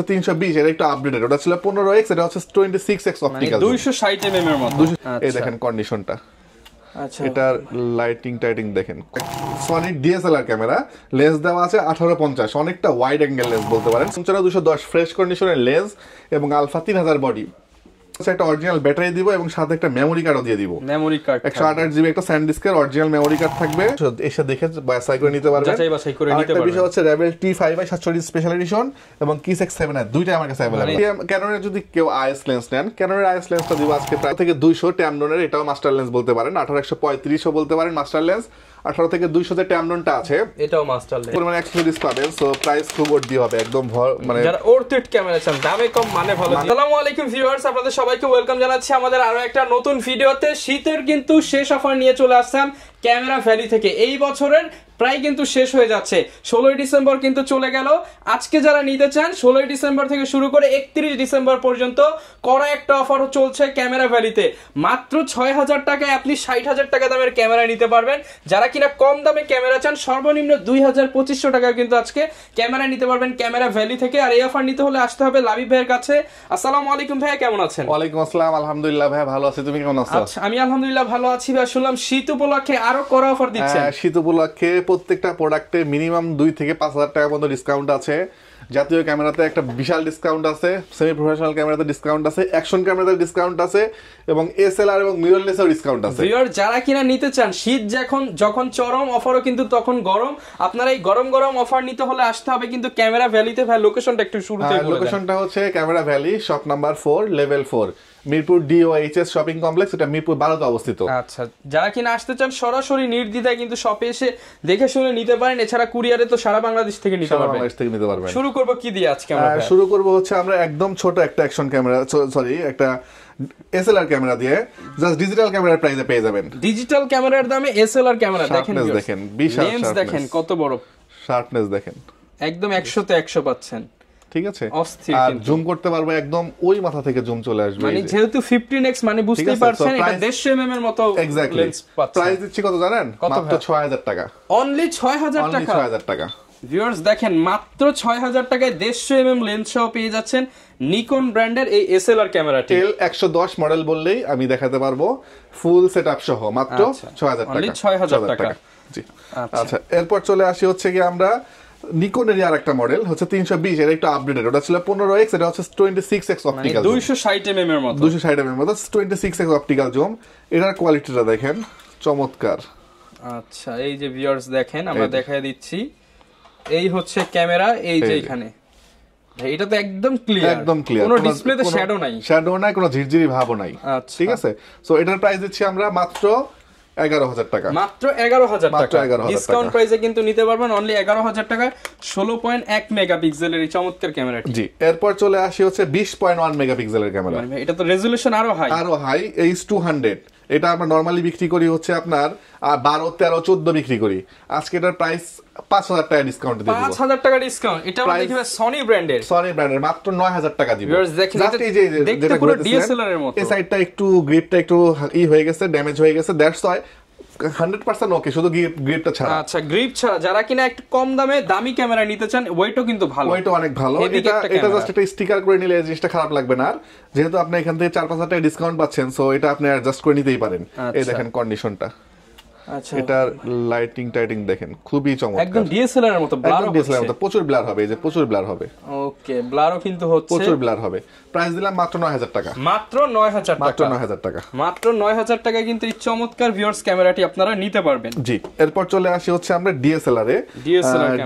320 এর একটু আপডেটেড, ওটা ছিল 15x, এটা হচ্ছে 26x অপটিক্যাল, 260 mm এর মতো। এই দেখেন কন্ডিশনটা। আচ্ছা, এটার লাইটিং টাইটিং দেখেন। সনি ডিএসএলআর ক্যামেরা, লেন্স দেওয়া আছে 1850, অনেকটা ওয়াইড অ্যাঙ্গেল লেন্স বলতে পারেন। 210 ফ্রেশ কন্ডিশনের লেন্স এবং আলফা 3000 বডি, একটা অরিজিনাল ব্যাটারি দিব এবং সাথে একটা মেমোরি কার্ডও দিয়ে দিব। মেমোরি কার্ড 128 জিবি একটা স্যান্ডিস্কের অরিজিনাল মেমোরি কার্ড থাকবে, এসে দেখে বাছাই করে নিতে পারবেন, যাচাই বাছাই করে নিতে পারবেন। বিষয় হচ্ছে রেবেল T5/740 স্পেশাল এডিশন এবং কিস X7 দুইটাই আমার কাছে अवेलेबल। ক্যাননের যদি কেউ আইএস লেন্স নেন, ক্যাননের আইএস লেন্সটা দিব আজকে প্রায় থেকে 200 ট্যামডনের, এটাও মাস্টার লেন্স বলতে পারেন, 18135ও বলতে পারেন মাস্টার লেন্স। 18 থেকে 200 যে ট্যামডনটা আছে এটাও মাস্টার লেন্স, পরিমাণে অ্যাক্সেসরিজ পাবেন, সো প্রাইস খুব ওর্থি হবে একদম, মানে যারা ওর্থিট ক্যামেরা চান, দামে কম মানে ভালো। আসসালামু আলাইকুম ভিউয়ার্স, আপনাদের সবাইকে ওয়েলকাম জানাচ্ছি আমাদের আরো একটা নতুন ভিডিওতে। শীতের কিন্তু শেষ অফার নিয়ে চলে আসলাম ক্যামেরা ভ্যালি থেকে। এই বছরের প্রায় কিন্তু শেষ হয়ে যাচ্ছে, 16 ডিসেম্বর কিন্তু চলে গেল। আজকে যারা নিতে চান 16 ডিসেম্বর থেকে শুরু করে 31 ডিসেম্বর পর্যন্ত কড়া একটা অফার চলছে ক্যামেরা ভ্যালিতে। মাত্র 6000 টাকায় আপনি 60000 টাকা দামের ক্যামেরা নিতে পারবেন। যারা কিনা কম দামে ক্যামেরা চান, সর্বনিম্ন 2500 টাকায় কিন্তু আজকে ক্যামেরা নিতে পারবেন ক্যামেরা ভ্যালি থেকে। আর এই অফার নিতে হলে আসতে হবে লাবিব ভাইয়ের কাছে। আসসালামু আলাইকুম ভাইয়া, কেমন আছেন? ওয়ালাইকুম আসসালাম, আলহামদুলিল্লাহ ভাই ভালো আছি, তুমি কেমন আছো? আচ্ছা, আমি আলহামদুলিল্লাহ ভালো আছি ভাই। শুনলাম শীত উপলক্ষে আরো কড়া অফার দিচ্ছেন। শীত উপলক্ষে প্রত্যেকটা প্রোডাক্টে মিনিমাম 2 থেকে 5000 টাকা পর্যন্ত ডিসকাউন্ট আছে। জাতীয় ক্যামেরাতে একটা বিশাল ডিসকাউন্ট আছে, সেমি প্রফেশনাল ক্যামেরাতে ডিসকাউন্ট আছে, অ্যাকশন ক্যামেরাতে ডিসকাউন্ট আছে এবং এসএলআর এবং মিররলেসেও ডিসকাউন্ট আছে। ভিউয়ার যারা কিনা নিতে চান, শীত যখন চরম, অফারও কিন্তু তখন গরম। আপনারা এই গরম গরম অফার নিতে হলে আসতে হবে কিন্তু ক্যামেরা ভ্যালিতে। ভাই লোকেশনটা একটু শুরুতে বলে দেন। লোকেশনটা হচ্ছে camera valley, shop number 4, level 4, Mirpur DOHS shopping complex, এটা মিরপুর 12তে অবস্থিত। আচ্ছা, যারা কিনা আসতে চান সরাসরি নির্দ্বিধায় কিন্তু শপে এসে দেখে শুনে নিতে পারেন। এছাড়া কুরিয়ারে তো সারা বাংলাদেশ থেকে নিতে পারবেন। শুরু করব কি দিয়ে আজকে আমরা? শুরু করব হচ্ছে আমরা একদম ছোট একটা অ্যাকশন ক্যামেরা, সরি একটা এসএলআর ক্যামেরা দিয়ে, জাস্ট ডিজিটাল ক্যামেরার প্রাইসে পেয়ে যাবেন। ডিজিটাল ক্যামেরার দামে এসএলআর ক্যামেরা দেখেন, বিশাল লেন্স দেখেন কত বড়, শার্পনেস দেখেন, একদম 100 তে 100 পাচ্ছেন। ঠিক আছে, আর জুম করতে পারবো একদম ওই মাথা থেকে জুম চলে আসবে। মানে যেহেতু 15x মানে বুঝতেই পারছেন এটা 150 mm এর মতো লেন্স পাচ্ছেন। প্রাইস দিচ্ছি কত জানেন? মাত্র 6000 টাকা, অনলি 6000 টাকা। 6000 টাকা ভিউয়ার্স দেখেন, মাত্র 6000 টাকায় 150 mm লেন্স সহ পেয়ে যাচ্ছেন নিকন ব্র্যান্ডের এই এসএলআর ক্যামেরাটি। L110 মডেল বললেই আমি দেখাতে পারবো, ফুল সেটআপ সহ মাত্র 6000 টাকা। অনলি 6000 টাকা। জি আচ্ছা, এরপর চলে আসি হচ্ছে কি আমরা নিকনের আরেকটা মডেল হচ্ছে 320 এর একটু আপডেটেড, ওটা ছিল 15x, এটা হচ্ছে 26x অপটিক্যাল, 260 mm এর মতো, 260 mm এর মতো 26x অপটিক্যাল জুম। এটার কোয়ালিটিটা দেখেন চমৎকার। আচ্ছা, এই যে ভিউয়ার্স দেখেন, আমরা দেখায় দিচ্ছি, এই হচ্ছে ক্যামেরা, এই যে এখানে এটা তো একদম ক্লিয়ার, কোনো ডিসপ্লেতে শ্যাডো নাই, কোনো ঝিরঝিরি ভাবও নাই। ঠিক আছে, সো এটার প্রাইস দিচ্ছি আমরা মাত্র 11000 টাকা। মাত্র 11000 টাকা ডিসকাউন্ট প্রাইসে কিন্তু নিতে পারবেন অনলি 11000 টাকায় 16.1 মেগাপিক্সেলের এই চমৎকার ক্যামেরাটি। জি, এরপর চলে আসি হচ্ছে 20.1 মেগাপিক্সেলের ক্যামেরা। এটা তো রেজোলিউশন আরো হাই, H200। এটা আমরা নরমালি বিক্রি করি হচ্ছে আপনার 12, 13, 14 বিক্রি করি। আজকে এটার প্রাইস 5000 টাকা ডিসকাউন্ট দিয়ে দিব। 5000 টাকা ডিসকাউন্ট। এটা আমরা দেখবে সনি ব্র্যান্ডের মাত্র 9000 টাকা দিব। জাস্ট এই যে যেটা পুরো ডিএসএলআর এর মতো, এই সাইডটা একটু গ্রিপটা একটু হয়ে গেছে, ড্যামেজ হয়ে গেছে, দ্যাটস ওয়াই 100% ওকে, শুধু গ্রিপটা ছাড়া। আচ্ছা, গ্রিপ ছাড়া যারা কিনা একটু কম দামে দামি ক্যামেরা নিতে চান, ওয়েটও কিন্তু ভালো, ওয়েটও অনেক ভালো। এটা জাস্ট একটা স্টিকার করে নিলে এই জিনিসটা খারাপ লাগবে না। আর যেহেতু আপনি এখান থেকে 4-5000 টাকা ডিসকাউন্ট পাচ্ছেন, সো এটা আপনি অ্যাডজাস্ট করে নিতেই পারেন। এই দেখেন কন্ডিশনটা। আচ্ছা, এটার লাইটিং টাইটিং দেখেন, খুবই চমৎকার, একদম ডিএসএলআর এর মতো। ডিএসএলআর এর মতো প্রচুর ব্লার হবে, এই যে প্রচুর ব্লার হবে। ওকে, ব্লারও কিন্তু হচ্ছে, প্রচুর ব্লার হবে। প্রাইস দিলাম মাত্র 9000 টাকা। মাত্র 9000 টাকা, মাত্র 9000 টাকা, মাত্র 9000 টাকায় কিন্তু এই চমৎকার ভিউয়ার্স ক্যামেরাটি আপনারা নিতে পারবেন। জি, এরপর চলে আসি হচ্ছে আমরা ডিএসএলআর এ।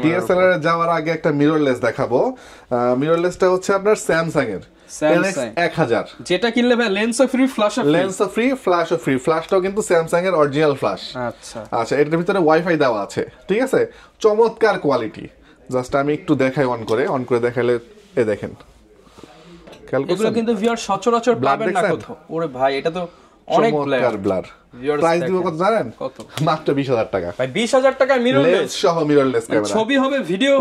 ডিএসএলআর এ যাওয়ার আগে একটা মিররলেস দেখাবো। মিররলেসটা হচ্ছে আপনার স্যামসাং এর NX1000, যেটা কিনলে ভাই লেন্সও ফ্রি, ফ্ল্যাশও ফ্রি। ফ্ল্যাশটাও কিন্তু স্যামসাং এর অরিজিনাল ফ্ল্যাশ। আচ্ছা, এটার ভিতরে ওয়াইফাই দেওয়া আছে। ঠিক আছে, চমৎকার কোয়ালিটি। জাস্ট আমি একটু দেখাই, অন করে দেখালে এই দেখেন, এগুলো কিন্তু ভিউয়ার সচরাচর পাবেন না কোথাও। ওরে ভাই, এটা তো অনেক ব্লার। প্রাইস দিব কত জানেন? কত? মাত্র 20000 টাকা। ভাই 20000 টাকা মিররলেস সহ, মিররলেস ক্যামেরা, ছবি হবে, ভিডিও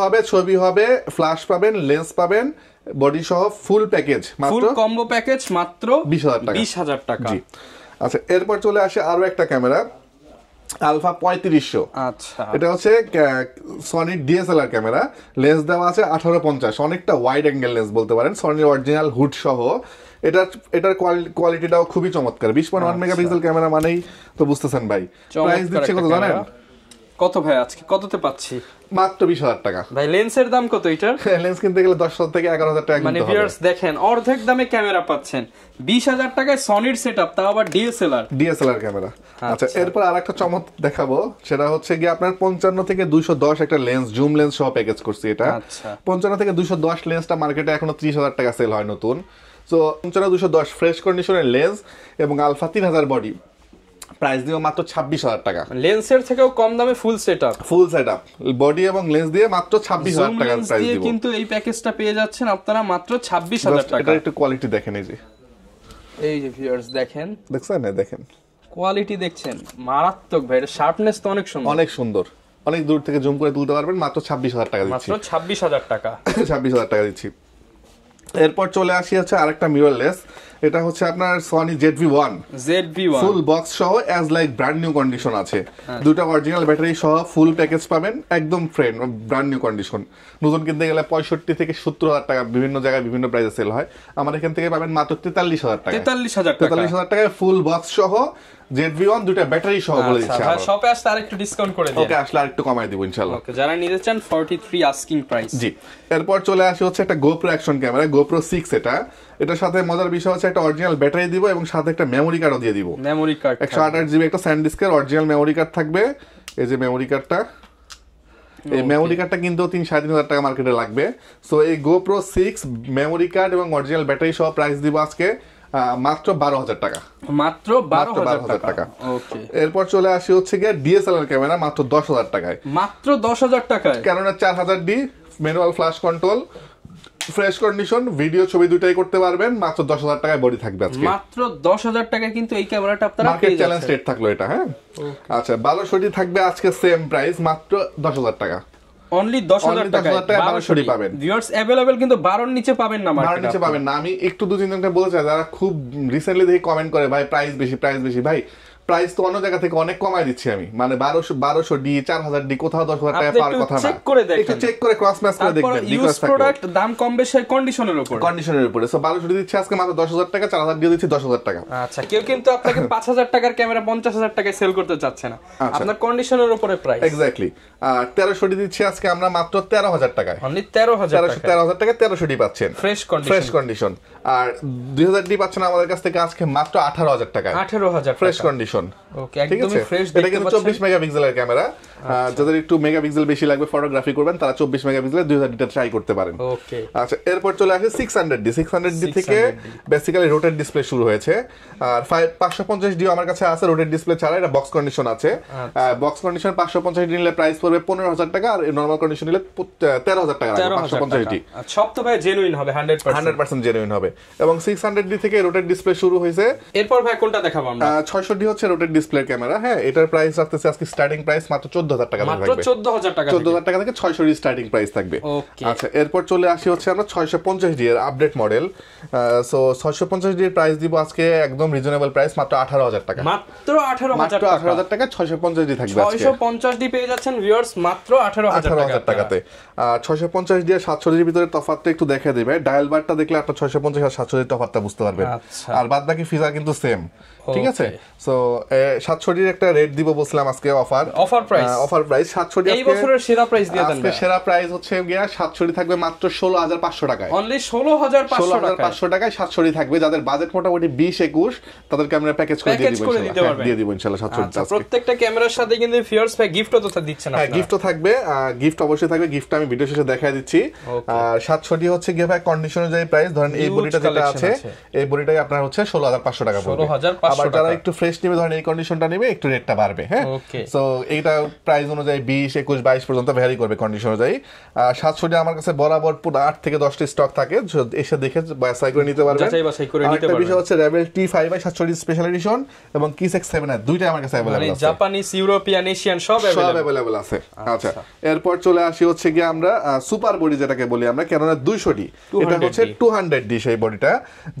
হবে, ছবি হবে, ফ্ল্যাশ পাবেন, লেন্স পাবেন, বডি সহ ফুল প্যাকেজ, ফুল কম্বো প্যাকেজ মাত্র 20000 টাকা। 20000 টাকা। জি, আচ্ছা, এরপর চলে আসে আরো একটা ক্যামেরা। আলফা 3500। আচ্ছা, এটা হচ্ছে সনি ডিএসএলআর ক্যামেরা, লেন্স দেওয়া আছে 1850, অনেকটা ওয়াইড অ্যাঙ্গেল লেন্স বলতে পারেন, সনির অরিজিনাল হুড সহ। এটার কোয়ালিটিটাও খুবই চমৎকার। 20.1 মেগাপিক্সেল ক্যামেরা মানেই তো বুঝতেছেন ভাই। প্রাইস দিচ্ছে কত জানেন? কত ভাই আজকে কততে পাচ্ছি? মাত্র 20,000 টাকা। ভাই লেন্সের দাম কত এটার? লেন্স কিনতে গেলে 10,000 থেকে 11,000 টাকা মানে কিনতে হবে। ভিউয়ার্স দেখেন, অর্ধেক দামে ক্যামেরা পাচ্ছেন 20,000 টাকায় সনির সেটআপ, তাও আবার ডিএসএলআর ক্যামেরা। আচ্ছা, এরপর আরেকটা চমক দেখাবো, সেটা হচ্ছে কি আপনার 55 থেকে 210 একটা লেন্স, জুম লেন্স সহ প্যাকেজ করছি এটা। আচ্ছা, 55 থেকে 210 লেন্সটা মার্কেটে এখনো 30,000 টাকা সেল হয় নতুন। সো 55-210 ফ্রেশ কন্ডিশনের লেন্স এবং আলফা 3000 বডি, প্রাইস দিও মাত্র 26,000 টাকা। লেন্সের থেকেও কম দামে ফুল সেটআপ বডি এবং লেন্স দিয়ে মাত্র 26,000 টাকা প্রাইস দিব। কিন্তু এই প্যাকেজটা পেয়ে যাচ্ছেন আপনারা মাত্র 26,000 টাকা। এটা একটু কোয়ালিটি দেখেন, এই যে ভিউয়ার্স দেখেন, দেখেন কোয়ালিটি দেখছেন, মারাত্মক ভাই। এটা শার্পনেস তো অনেক সুন্দর, অনেক দূর থেকে জুম করে তুলতে পারবেন। মাত্র 26,000 টাকা দিচ্ছি, মাত্র 26,000 টাকা। 26,000 টাকা দিচ্ছি। এরপর চলে আসি হচ্ছে আরেকটা মিররলেস, এটা হচ্ছে আপনার সনি ZV-1 ফুল বক্স সহ as like brand new condition আছে। দুটো অরিজিনাল ব্যাটারি সহ ফুল প্যাকেজ পাবেন, একদম ব্র্যান্ড নিউ কন্ডিশন। নতুন কিনতে গেলে 65 থেকে 70,000 টাকা, বিভিন্ন জায়গায় বিভিন্ন প্রাইসে সেল হয়। আমার এখান থেকে পাবেন মাত্র 43,000 টাকা। 43,000 টাকায় ফুল বক্স সহ ZV-1 দুটো ব্যাটারি সহ বলে দিচ্ছি। ভাই শপে আসলে আরেকটু ডিসকাউন্ট করে দিন। ওকে, আসলে আরেকটু কমাই দিব ইনশাআল্লাহ। ওকে, যারা নিতে চান 43 আস্কিং প্রাইস। জি। এরপর চলে আসি হচ্ছে একটা GoPro অ্যাকশন ক্যামেরা, GoPro 6। এটার সাথে মজার বিষয় হচ্ছে একটা অরিজিনাল ব্যাটারি দিব এবং সাথে একটা মেমোরি কার্ডও দিয়ে দিব। মেমোরি কার্ড 128 জিবি একটা স্যান্ডিস্কের অরিজিনাল মেমোরি কার্ড থাকবে। এই যে মেমোরি কার্ডটা, এই মেমোরি কার্ডটা কিন্তু 3,500 টাকা মার্কেটে লাগবে। সো এই GoPro 6 মেমোরি কার্ড এবং অরিজিনাল ব্যাটারি সহ প্রাইস দিব আজকে মাত্র 12,000 টাকা। মাত্র 12,000 টাকা। ওকে, এরপর চলে আসি হচ্ছে গিয়ে ডিএসএলআর ক্যামেরা মাত্র 10,000 টাকায়। মাত্র 10,000 টাকায় Canon 4000D manual flash control, fresh condition, video ছবি দুটাই করতে পারবেন। মাত্র 10,000 টাকায় বডি থাকবে আজকে। মাত্র 10,000 টাকায় কিন্তু এই ক্যামেরাটা আপনারা মার্কেট চ্যালেঞ্জ রেট থাকলো এটা। হ্যাঁ, আচ্ছা, 1200 থাকবে আজকে সেম প্রাইস, মাত্র 10,000 টাকা। অনলি 10,000 টাকা 1200 পাবেন। ভিউয়ার্স अवेलेबल কিন্তু 12 এর নিচে পাবেন না, মার্কেটে 12 নিচে পাবেন না। আমি একটু 2-3 জনকে বলেছি যারা খুব রিসেন্টলি দেখি কমেন্ট করে, ভাই প্রাইস বেশি। ভাই প্রাইস তো অন্য জায়গা থেকে অনেক কমাই দিচ্ছি আমি, মানে 1200D 4000D কোথাও 10,000 টাকা পাওয়ার কথা না। একটু চেক করে ক্রস ম্যাচ করে দেখবেন। ইউজ প্রোডাক্ট দাম কম বেশি কন্ডিশনের উপরে। সো 1200 দিচ্ছি আজকে মাত্র 10,000 টাকা, 4000 দিয়ে দিচ্ছি 10,000 টাকা। আচ্ছা, কেউ কিন্তু আপনাকে 5,000 টাকার ক্যামেরা 50,000 টাকায় সেল করতে চাচ্ছে না, আপনার কন্ডিশনের উপরে প্রাইস। এক্স্যাক্টলি। আর 1300D দিচ্ছি আজকে আমরা মাত্র 13,000 টাকায়। অনলি 13,000 টাকা 1300D পাচ্ছেন ফ্রেশ কন্ডিশন। আর 2000D পাচ্ছেন আমাদের কাছ থেকে আজকে মাত্র 18,000 টাকায়। 18,000 ফ্রেশ কন্ডিশন। ওকে, একদমই ফ্রেশ। এটা কিন্তু 24 মেগাপিক্সেলের ক্যামেরা। যাদের একটু মেগাপিক্সেল বেশি লাগবে, ফটোগ্রাফি করবেন, তারা 24 মেগাপিক্সেলের 2000D টা ট্রাই করতে পারেন। ওকে, আচ্ছা, এরপর চলে আসে 600D থেকে বেসিক্যালি রোটেট ডিসপ্লে শুরু হয়েছে। আর 550D আমার কাছে আছে রোটেট ডিসপ্লে ছাড়া, এটা বক্স কন্ডিশন আছে। বক্স কন্ডিশন 550D নিলে প্রাইস পড়বে 15,000 টাকা, আর নরমাল কন্ডিশন নিলে 13,000 টাকা লাগবে। 550D সব তো ভাই জেনুইন হবে, 100% জেনুইন হবে। এবং 600D থেকে রোটেট ডিসপ্লে শুরু হয়েছে। এরপর ভাই কোনটা দেখাবো আমরা? 600D হচ্ছে রোটেট ডিসপ্লে ক্যামেরা। হ্যাঁ, এটার প্রাইস রাখতেছে আজকে স্টার্টিং প্রাইস মাত্র 14,000 টাকা থাকবে। মাত্র 14,000 টাকা। 14,000 টাকা থেকে 600D স্টার্টিং প্রাইস থাকবে। আচ্ছা, এরপর চলে আসি হচ্ছে আমরা 650D এর আপডেট মডেল। সো 650D এর প্রাইস দিব আজকে একদম রিজনেবল প্রাইস, মাত্র 18,000 টাকা। মাত্র 18,000 টাকা 650D থাকবে আজকে। 650D পেয়ে যাচ্ছেন ভিউয়ার্স মাত্র 18,000 টাকাতে। 650D আর 700D এর ভিতরে তফাৎটা একটু দেখে দিবে। ডায়াল বারটা দেখলে আপনার 650 আর 700D এর তফাৎটা বুঝতে পারবেন। আর বাদ বাকি ফিচার কিন্তু সেম। ঠিক আছে। সো 700D এর একটা রেট দিব বলছিলাম আজকে, অফার প্রাইস 700D এই বছরের সেরা প্রাইস দিয়ে দেন। আজকে সেরা প্রাইস হচ্ছে গিয়া 700D থাকবে মাত্র 16,500 টাকায়। অনলি 16,500 টাকায় 700D থাকবে। যাদের বাজেট মোটামুটি 20-21, তাদেরকে আমরা প্যাকেজ করে দিয়ে দিব ইনশাআল্লাহ 700D। প্রত্যেকটা ক্যামেরার সাথে কিন্তু ফিয়ার্স ভাই গিফটও তো দিচ্ছেন আপনারা। হ্যাঁ, গিফটও থাকবে। গিফট অবশ্যই থাকবে। গিফট আমি ভিডিও শেষে দেখাই দিচ্ছি। আর 700D হচ্ছে গিয়ে ভাই কন্ডিশন অনুযায়ী প্রাইস, ধরেন এই বডিটা যেটা আছে, এই বডিটাই আপনার হচ্ছে 16,500 টাকা পড়বে। আবার যারা একটু ফ্রেশ নেবে, ধরেন এই কন্ডিশনটা নেবে, একটু রেটটা বাড়বে। হ্যাঁ, সো এইটা প্রাইস অনুযায়ী 20, 21, 22 পর্যন্ত ভ্যারি করবে কন্ডিশন অনুযায়ী। 700D আমার কাছে বরাবর পুরো 8 থেকে 10টি স্টক থাকে, এসে দেখে বাছাই করে নিতে পারবেন। একটা বিষয় হচ্ছে rebel T5 700D special edition এবং কিস X7 দুইটাই আমার কাছে अवेलेबल আছে। জাপানিজ, ইউরোপিয়ান, এশিয়ান সব अवेलेबल আছে। আচ্ছা, এরপর চলে আসি হচ্ছে কি আমরা সুপার বডি যেটাকে বলি আমরা, কেননা 200D। এটা হচ্ছে 200D সেই বডিটা,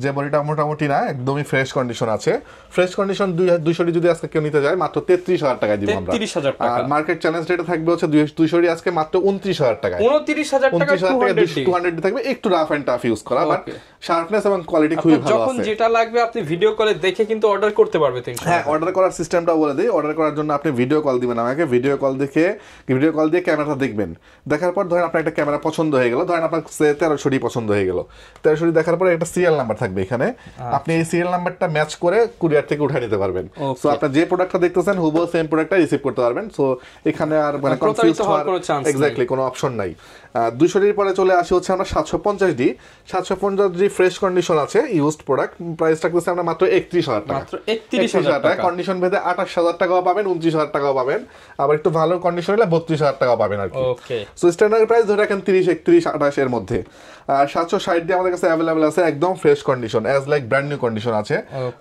যে বডিটা মোটামুটি না একদমই ফ্রেশ কন্ডিশন আছে। ফ্রেশ কন্ডিশন 200 যদি আজকে কেউ নিতে যায় মাত্র 33,000 টাকায় দিব আমরা। 33,000 টাকা। আর মার্কেট চ্যালেঞ্জ রেটে থাকবে হচ্ছে 200 আজকে মাত্র 29,000 টাকায়। 29,000 টাকা 200 থাকবে, একটু রাফ এন্ড টাফ ইউজ করা, বাট শার্পনেস এবং কোয়ালিটি খুবই ভালো আছে। যখন যেটা লাগবে আপনি ভিডিও কলে দেখে কিন্তু অর্ডার করতে পারবে। হ্যাঁ, অর্ডার করার সিস্টেমটা বলে দিই। অর্ডার করার জন্য আপনি ভিডিও কল দিবেন আমাকে, ভিডিও কল দিয়ে ক্যামেরাটা দেখবেন। দেখার পর ধরেন আপনার একটা ক্যামেরা পছন্দ হয়ে গেল, ধরেন আপনার 1300 পছন্দ হয়ে গেল। 1300 দেখার পরে একটা সিরিয়াল নাম্বার থাকবে এখানে, আপনি এই সিরিয়াল নাম্বারটা ম্যাচ করে কুরিয়ার থেকে উঠাই নিতে পারবেন। সো আপনি যে প্রোডাক্টটা দেখতেছেন হুবহু সেম প্রোডাক্টটা রিসিভ করতে পারবেন। সো এখানে আর মানে কনফিউজ হওয়ার এক্স্যাক্টলি কোনো অপশন নাই। 200 এর পরে চলে আসে হচ্ছে আমরা 750D। 750D ফ্রেশ কন্ডিশন আছে, ইউজড প্রোডাক্ট। প্রাইস থাকতেছে আমরা মাত্র 31,000 টাকা। মাত্র 31,000 টাকা। কন্ডিশন ভেদে 28,000 টাকাও পাবেন, 29,000 টাকাও পাবেন, আবার একটু ভালো কন্ডিশন হলে 32,000 টাকাও পাবেন আর কি। ওকে, সো স্ট্যান্ডার্ড প্রাইস ধরে রাখেন 30, 31, 28 এর মধ্যে। আর 760D আমাদের কাছে अवेलेबल আছে, একদম fresh condition, as like brand new condition আছে।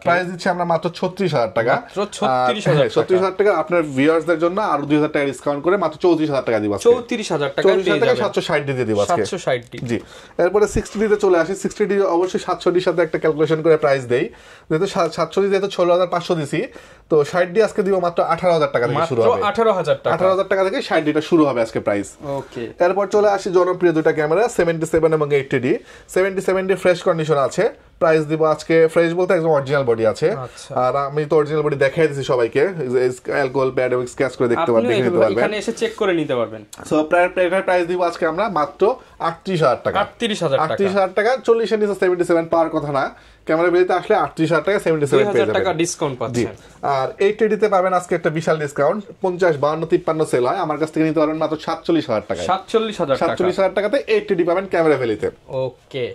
প্রাইস দিচ্ছি আমরা মাত্র 36,000 টাকা। মাত্র 36,000 টাকা। 36,000 টাকা আপনার ভিউয়ার্সদের জন্য আরো 2,000 টাকা ডিসকাউন্ট করে মাত্র 34,000 টাকা দিব আজকে। 34,000 টাকা 760D দিয়ে দিব আজকে। 760D। জি, এরপরে 60D তে চলে আসি। 60D অবশ্যই 760 এর সাথে একটা ক্যালকুলেশন করে প্রাইস দেই। যেহেতু 760 যেহেতু 16,500 দিছি, তো 60D আজকে দিব মাত্র 18,000 টাকা থেকে শুরু হবে। মাত্র 18,000 টাকা। 18,000 টাকা থেকে 60Dটা শুরু হবে আজকে প্রাইস। ওকে, এরপর চলে আসি জনপ্রিয় দুটো ক্যামেরা 77 এবং 80D। 77D ফ্রেশ কন্ডিশন আছে, প্রাইস দিব আজকে, ফ্রেশ বলতে একদম অরিজিনাল বডি আছে। আর আমি তো অরিজিনাল বডি দেখাই দিছি সবাইকে, অ্যালকোহল প্যাড এবং স্কেচ করে দেখতে পারবেন, দেখে নিতে পারবেন, এখানে এসে চেক করে নিতে পারবেন। সো প্রাইস দিব আজকে আমরা মাত্র 38,000 টাকা। 38,000 টাকা। 40 এর নিচে 77 পাওয়ার কথা না, ক্যামেরা বেরিতে আসলে 38,000 টাকা 77 পেয়ে যাবেন। টাকা ডিসকাউন্ট পাচ্ছেন। আর 80D তে পাবেন আজকে একটা বিশাল ডিসকাউন্ট, 50, 52, 53 সেল হয়, আমার কাছ থেকে নিতে পারবেন মাত্র 47,000 টাকা। 47,000 টাকাতে 80D পাবেন ক্যামেরা ভ্যালিতে। ওকে,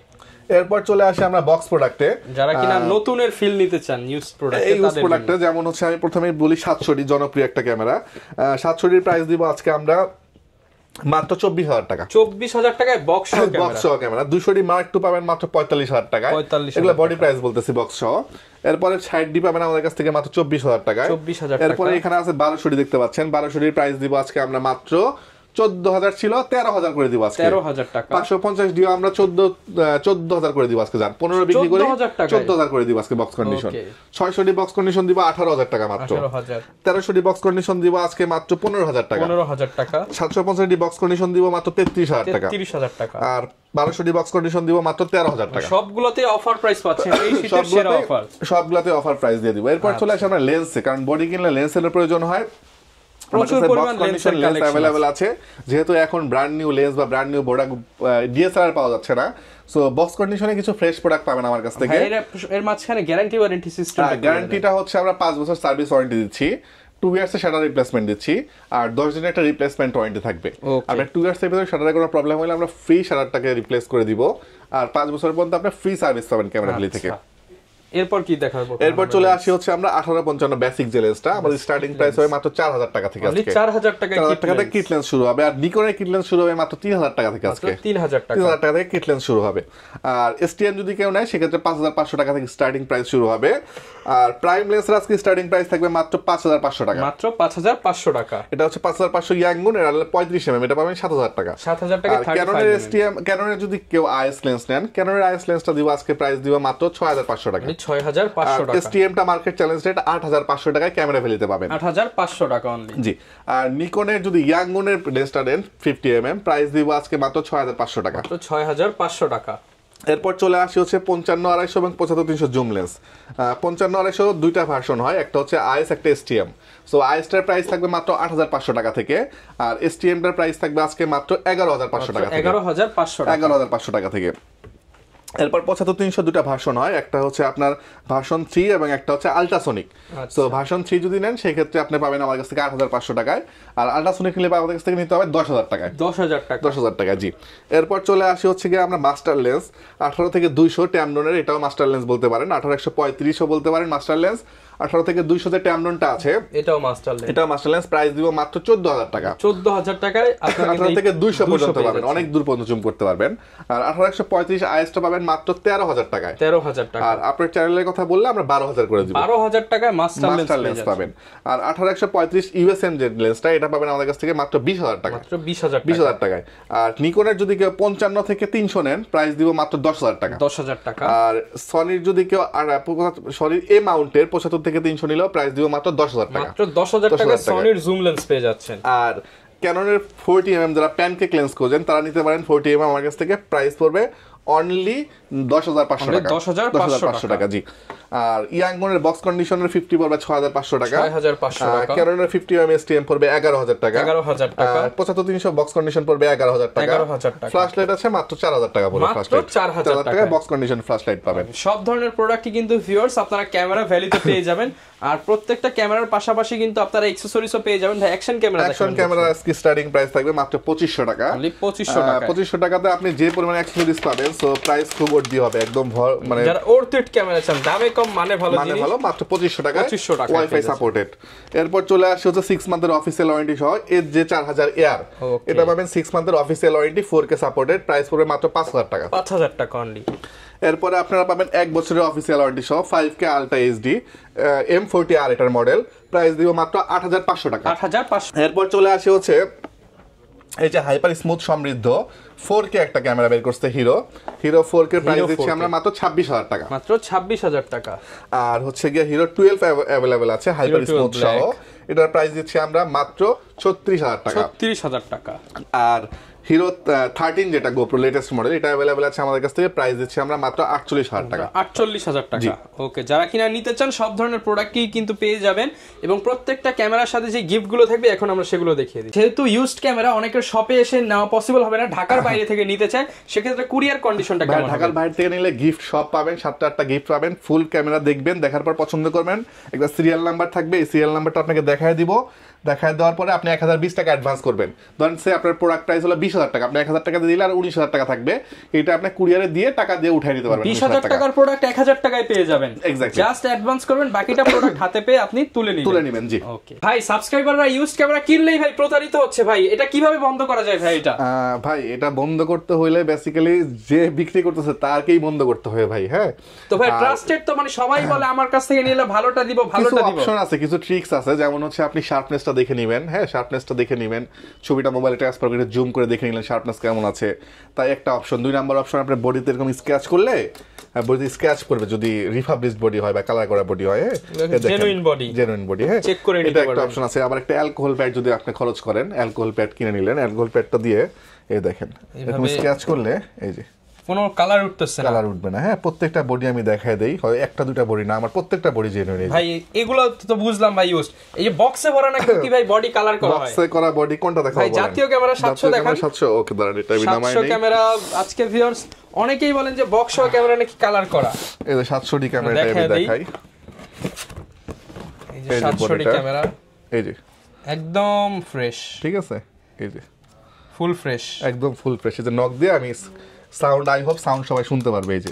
এরপর চলে আসি আমরা বক্স প্রোডাক্টে, যারা কিনা নতুনের ফিল নিতে চান ইউজ প্রোডাক্টে। ইউজ প্রোডাক্টে যেমন হচ্ছে আমি প্রথমেই বলি 700D জনপ্রিয় একটা ক্যামেরা। 700D এর প্রাইস দিব আজকে আমরা মাত্র 24,000 টাকা। 24,000 টাকায় বক্স সহ ক্যামেরা। 200D মার্ক 2 পাবেন মাত্র 45,000 টাকায়। এগুলো বডি প্রাইস বলতেছি বক্স সহ। এরপরে 60D পাবেন আমাদের কাছ থেকে মাত্র 24,000 টাকায়। 24,000 টাকা। এরপরে এখানে আছে 1200D দেখতে পাচ্ছেন, 1200D এর প্রাইস দিব আজকে আমরা মাত্র 14,000 ছিল, 13,000 করে দিব আজকে। 13,000 টাকা। 550D আমরা 14,000 করে দিব আজকে। জান 15 বিক্রি করে 14,000 করে দিব আজকে box condition. 600D box condition দিব 18,000 টাকা মাত্র। 1300D বক্স কন্ডিশন দিব আজকে মাত্র 15,000 টাকা। 15,000 টাকা। 750D বক্স কন্ডিশন দিব মাত্র 33,000 টাকা। 33,000 টাকা। আর 1200D বক্স কন্ডিশন দিব মাত্র 13,000 টাকা। সবগুলোতে অফার প্রাইস পাচ্ছেন, এই শীতের সেরা অফার। সবগুলোতে অফার প্রাইস দিয়ে দিব। এরপর চলে আসি আমরা লেন্সে, কারণ বডি কিনলে লেন্সের প্রয়োজন হয়। প্রচুর পরিমাণ লেন্সের কালেকশন अवेलेबल আছে, যেহেতু এখন ব্র্যান্ড নিউ লেন্স বা ব্র্যান্ড নিউ প্রোডাক্ট ডিএসএলআর পাওয়া যাচ্ছে না। সো বক্স কন্ডিশনে কিছু ফ্রেশ প্রোডাক্ট পাবেন আমার কাছ থেকে। এর মাঝখানে গ্যারান্টি ওয়ারেন্টি সিস্টেম, গ্যারান্টিটা হচ্ছে আমরা 5 বছর সার্ভিস ওয়ারেন্টি দিচ্ছি, 2 ইয়ার্স এর শাটার রিপ্লেসমেন্ট দিচ্ছি, আর 10 দিনের একটা রিপ্লেসমেন্ট ওয়ারেন্টি থাকবে। আপনার 2 ইয়ার্স এর ভিতরে শাটারে কোনো প্রবলেম হলে আমরা ফ্রি শাটারটাকে রিপ্লেস করে দিব, আর 5 বছর পর্যন্ত আপনি ফ্রি সার্ভিস পাবেন ক্যামেরা ভ্যালি থেকে। এরপর কি দেখাবো? এরপর চলে আসি হচ্ছে আমরা 1855 বেসিক যে লেন্সটা, আমাদের স্টার্টিং প্রাইস হবে মাত্র 4,000 টাকা থেকে আজকে। 4,000 টাকা কিট লেন্স শুরু হবে, আর নিকনের কিট লেন্স শুরু হবে মাত্র 3,000 টাকা থেকে আজকে। 3,000 টাকা থেকে কিট লেন্স শুরু হবে। আর এসটিএম যদি কেউ নেয় সেক্ষেত্রে 5,500 টাকা থেকে স্টার্টিং প্রাইস শুরু হবে। আর প্রাইম লেন্সের আজকে স্টার্টিং প্রাইস থাকবে মাত্র 5,500 টাকা। মাত্র 5,500 টাকা। এটা হচ্ছে 5,500 ইয়াংগুন, এর 35 mm, এটা পাবেন 7,000 টাকা। 7,000 টাকা। ক্যাননের এসটিএম, ক্যাননের যদি কেউ আইএস লেন্স নেন, ক্যাননের আইএস লেন্সটা দিব আজকে প্রাইস দিব মাত্র 6,500 টাকা। 6,500 টাকা। এসটিএমটা মার্কেট চ্যালেঞ্জ রেট 8,500 টাকায় ক্যামেরা ভ্যালিতে পাবেন। 8,500 টাকা অনলি। জি। আর নিকনের যদি ইয়াংগুনের লেন্সটা নেন 50 mm, প্রাইস দিব আজকে মাত্র 6,500 টাকা। মাত্র 6,500 টাকা। এরপর চলে আসি হচ্ছে 55-250 এবং 75-300 জুম লেন্স। 55-250 দুইটা ভার্সন হয়, একটা হচ্ছে আইএস, একটা এসটিএম। সো আইএসটার প্রাইস থাকবে মাত্র 8,500 টাকা থেকে, আর এসটিএমটার প্রাইস থাকবে আজকে মাত্র 11,500 টাকা থেকে। 11,500 টাকা থেকে। এরপর 75-300 দুটা ভার্সন হয়, একটা হচ্ছে আপনার ভার্সন 3 এবং একটা হচ্ছে আল্ট্রাসোনিক। সো ভার্সন 3 যদি নেন সেই ক্ষেত্রে আপনি পাবেন আমার কাছ থেকে 8,500 টাকায়, আর আল্ট্রাসোনিক নিলে আমাদের কাছ থেকে নিতে হবে 10,000 টাকায়। 10,000 টাকা। জি। এরপর চলে আসি হচ্ছে গিয়ে আমরা মাস্টার লেন্স 18 থেকে 200 ট্যামডনের, এটাও মাস্টার লেন্স বলতে পারেন, 18-135ও বলতে পারেন মাস্টার লেন্স। 18 থেকে 200 যে ট্যামডনটা আছে এটাও মাস্টার লেন্স, এটা মাস্টার লেন্স, প্রাইস দিব মাত্র 14000 টাকা। 14000 টাকায় আপনারা 18 থেকে 200 পর্যন্ত পাবেন, অনেক দূর পর্যন্ত জুম করতে পারবেন। আর 18135 আইএসটা পাবেন মাত্র 13000 টাকায়। 13000 টাকা। আর আপনার চ্যানেলের কথা বললে আমরা 12000 করে দিব। 12000 টাকায় মাস্টার লেন্স পাবেন। আর 18135 ইউএসএম যে লেন্সটা এটা পাবেন আমাদের কাছ থেকে মাত্র 20000 টাকা। মাত্র 20000 টাকায়। আর নিকনের যদি কেউ 55 থেকে 300 নেন, প্রাইস দিব মাত্র 10000 টাকা। 10000 টাকা। আর সনির যদি কেউ সনির এ মাউন্টের 75 থেকে 300 নিলেও প্রাইস দিব মাত্র 10000 টাকা। মাত্র 10000 টাকা সনির জুম লেন্স পেয়ে যাচ্ছেন। আর ক্যাননের 40mm যারা প্যানকেক লেন্স খোঁজেন তারা নিতে পারেন 40mm আমার কাছ থেকে, প্রাইস পড়বে অনলি 10500 টাকা। 10500 টাকা, জি। আর ইয়াংগনের বক্স কন্ডিশনের 50 পড়বে 6500 টাকা। 6500 টাকা। ক্যাননের 50mm STM পড়বে 11000 টাকা। 11000 টাকা। 75300 বক্স কন্ডিশন পড়বে 11000 টাকা। 11000 টাকা। ফ্ল্যাশ লাইট আছে মাত্র 4000 টাকা পড়বে। মাত্র 4000 টাকা বক্স কন্ডিশন ফ্ল্যাশ লাইট পাবেন। সব ধরনের প্রোডাক্টই কিন্তু ভিউয়ার্স আপনারা ক্যামেরা ভ্যালিতে পেয়ে যাবেন। আর প্রত্যেকটা ক্যামেরার পাশাপাশি কিন্তু আপনারা অ্যাকসেসরিজও পেয়ে যাবেন। ভাই অ্যাকশন ক্যামেরা, অ্যাকশন ক্যামেরা আজকে স্টার্টিং প্রাইস থাকবে মাত্র 2500 টাকা। অনলি 2500 টাকা। 2500 টাকাতে আপনি যে পরিমাণ অ্যাকসেসরিজ পাবেন, সো প্রাইস খুব ওর্দি হবে একদম। মানে যারা ওর্থিট ক্যামেরা চান, দামে কম মানে ভালো জিনিস, ভালো, মাত্র 2500 টাকা। 2500 টাকা ওয়াইফাই সাপোর্টেড। এরপর চলে আসছে হচ্ছে 6 মান্থের অফিসিয়াল ওয়ারেন্টি সহ এর যে 4000 এয়ার, এটা পাবেন 6 মান্থের official warranty 4K supported, price পড়বে মাত্র 5000 টাকা। 5000 টাকা অনলি। এরপরে আপনারা পাবেন 1 বছরের অফিসিয়াল ওয়ারেন্টি সহ 5K আলট্রা এইচডি M40R এটার মডেল, প্রাইস দিব মাত্র 8500 টাকা। 8500। এরপর চলে আসে হচ্ছে এই যে হাইপার স্মুথ সমৃদ্ধ 4K একটা ক্যামেরা বের করছে হিরো 4K, প্রাইস দিচ্ছি আমরা মাত্র 26000 টাকা। মাত্র 26000 টাকা। আর হচ্ছে গিয়ে হিরো 12 अवेलेबल আছে হাইপার স্মুথ সহ, এটার প্রাইস দিচ্ছি আমরা মাত্র 36000 টাকা। 36000 টাকা। আর হিরো 13 যেটা গোপ্রো লেটেস্ট মডেল, এটা अवेलेबल আছে আমাদের কাছ থেকে, প্রাইস দিচ্ছি আমরা মাত্র 48000 টাকা। 48000 টাকা। ওকে, যারা কিনা নিতে চান সব ধরনের প্রোডাক্টই কিন্তু পেয়ে যাবেন এবং প্রত্যেকটা ক্যামেরার সাথে যে গিফটগুলো থাকবে এখন আমরা সেগুলো দেখিয়ে দিই। যেহেতু ইউজড ক্যামেরা অনেকের শপে এসে নেওয়া পসিবল হবে না, ঢাকার বাইরে থেকে নিতে চায়, সেক্ষেত্রে কুরিয়ার কন্ডিশনটা কেমন হবে? ঢাকার বাইরে থেকে নিলে গিফট সব পাবেন, 7-8টা গিফট পাবেন। ফুল ক্যামেরা দেখবেন, দেখার পর পছন্দ করবেন, একটা সিরিয়াল নাম্বার থাকবে, এই সিরিয়াল নাম্বারটা আপনাকে দেখায় দিব। দেখায় দেওয়ার পরে আপনি 1020 টাকা অ্যাডভান্স করবেন। ধরেন সে আপনার প্রোডাক্ট প্রাইস হলো 20000 টাকা, আপনি 1000 টাকা দিলে আর 19000 টাকা থাকবে, এটা আপনি কুরিয়ারে দিয়ে টাকা দিয়ে উঠাই নিতে পারবেন। 20000 টাকার প্রোডাক্ট 1000 টাকায় পেয়ে যাবেন। এক্স্যাক্টলি, জাস্ট অ্যাডভান্স করবেন, বাকিটা প্রোডাক্ট হাতে পেয়ে আপনি তুলে নেবেন। জি। ওকে ভাই, সাবস্ক্রাইবাররা ইউজড ক্যামেরা কিনলেই ভাই প্রতারিত হচ্ছে ভাই, এটা কিভাবে বন্ধ করা যায় ভাই? এটা ভাই এটা বন্ধ করতে হইলে বেসিক্যালি যে বিক্রি করতেছে তারকেই বন্ধ করতে হবে ভাই। হ্যাঁ, তো ভাই ট্রাস্টেড তো, মানে সবাই বলে আমার কাছ থেকে নিলে ভালোটা দিব, ভালোটা দিব। অপশন আছে, কিছু ট্রিক্স আছে, যেমন হচ্ছে আপনি শার্পনেসটা দেখে নেবেন। হ্যাঁ, শার্পনেসটা দেখে নেবেন, ছবিটা মোবাইলে ট্রান্সফার করে জুম করে দেখে নিলেন শার্পনেস কেমন আছে, তাই একটা অপশন। 2 নাম্বার অপশন, আপনার বডিতে এরকম স্ক্র্যাচ করলে বডিতে স্ক্র্যাচ করবে, যদি রিফাবলিশড বডি হয় বা কালার করা বডি হয়, জেনুইন বডি, হ্যাঁ, চেক করে নিতে পারবেন। এটা একটা অপশন আছে। আবার একটা অ্যালকোহল প্যাড যদি আপনি খরচ করেন, অ্যালকোহল প্যাড কিনে নিলেন, অ্যালকোহল প্যাডটা দিয়ে এই দেখেন এরকম স্ক্র্যাচ করলে এই যে কোনো কালার উঠতেছে না, কালার উঠবে না। হ্যাঁ, প্রত্যেকটা বডি আমি দেখায় দেই, হয় একটা দুটা বডি না, আমার প্রত্যেকটা বডি জেনুইন। ভাই এগুলো তো বুঝলাম ভাই, ইউজ এই যে বক্সে ভরা না কি ভাই বডি কালার করা হয়? বক্সে করা বডি কোনটা দেখাবো ভাই? জাতীয় ক্যামেরা 700 দেখান। 700, ওকে দাঁড়ান, এটা আমি নামাই নেই। 700 ক্যামেরা আজকে ভিউয়ার্স অনেকেই বলেন যে বক্স সহ ক্যামেরা নাকি কালার করা। এই যে 700 ডি ক্যামেরাটা আমি দেখাই, এই যে 700 ডি ক্যামেরা, এই যে একদম ফ্রেশ, ঠিক আছে, এই যে ফুল ফ্রেশ, একদম ফুল ফ্রেশ। এই যে নক দিয়ে আমি সাউন্ড, আই হোপ সাউন্ড সবাই শুনতে পারবে, এই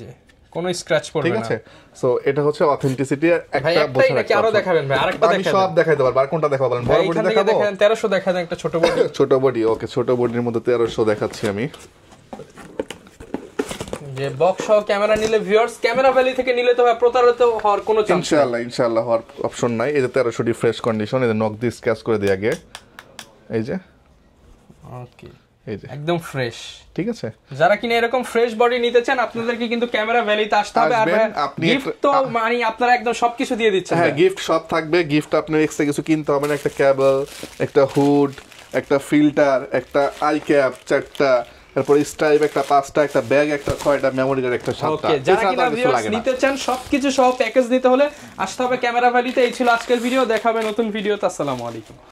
যে কোনো স্ক্র্যাচ পড়বে না, ঠিক আছে। সো এটা হচ্ছে অথেন্টিসিটি একটা বোঝার একটা। আরো দেখাবেন ভাই? আরেকটা দেখাবেন? আমি সব দেখাইতে পারবো। আর কোনটা দেখাবো বলেন? বড় বডি দেখাবো? দেখেন 1300 দেখান, একটা ছোট বডি। ছোট বডি, ওকে, ছোট বডির মধ্যে 1300 দেখাচ্ছি আমি। যে বক্স সহ ক্যামেরা নিলে ভিউয়ার্স, ক্যামেরা ভ্যালি থেকে নিলে তো প্রতারিত হওয়ার কোনো চান্স নেই। ইনশাআল্লাহ হওয়ার অপশন নাই। এই যে 1300 ডি ফ্রেশ কন্ডিশন, এই যে নক দিয়ে স্ক্র্যাচ করে দিই আগে, এই যে ওকে, এই যে একদম ফ্রেশ, ঠিক আছে। যারা কিনা এরকম ফ্রেশ বডি নিতে চান আপনাদেরকে কিন্তু ক্যামেরা ভ্যালিতে আসতে হবে। আর গিফট তো মানে আপনারা একদম সবকিছু দিয়ে দিচ্ছেন। হ্যাঁ, গিফট সব থাকবে। গিফট আপনার এক্সট্রা কিছু কিনতে হবে না, একটা কেবল, একটা হুড, একটা ফিল্টার, একটা আই ক্যাপ 4টা, তারপর স্ট্রাইপ একটা 5টা, একটা ব্যাগ একটা 6টা, মেমোরি কার্ড একটা 7টা। ওকে, যারা কিনা ভিউয়ার্স নিতে চান সবকিছু সহ প্যাকেজ দিতে হলে আসতে হবে ক্যামেরা ভ্যালিতে। এই ছিল আজকের ভিডিও, দেখাবে নতুন ভিডিওতে। আসসালামু আলাইকুম।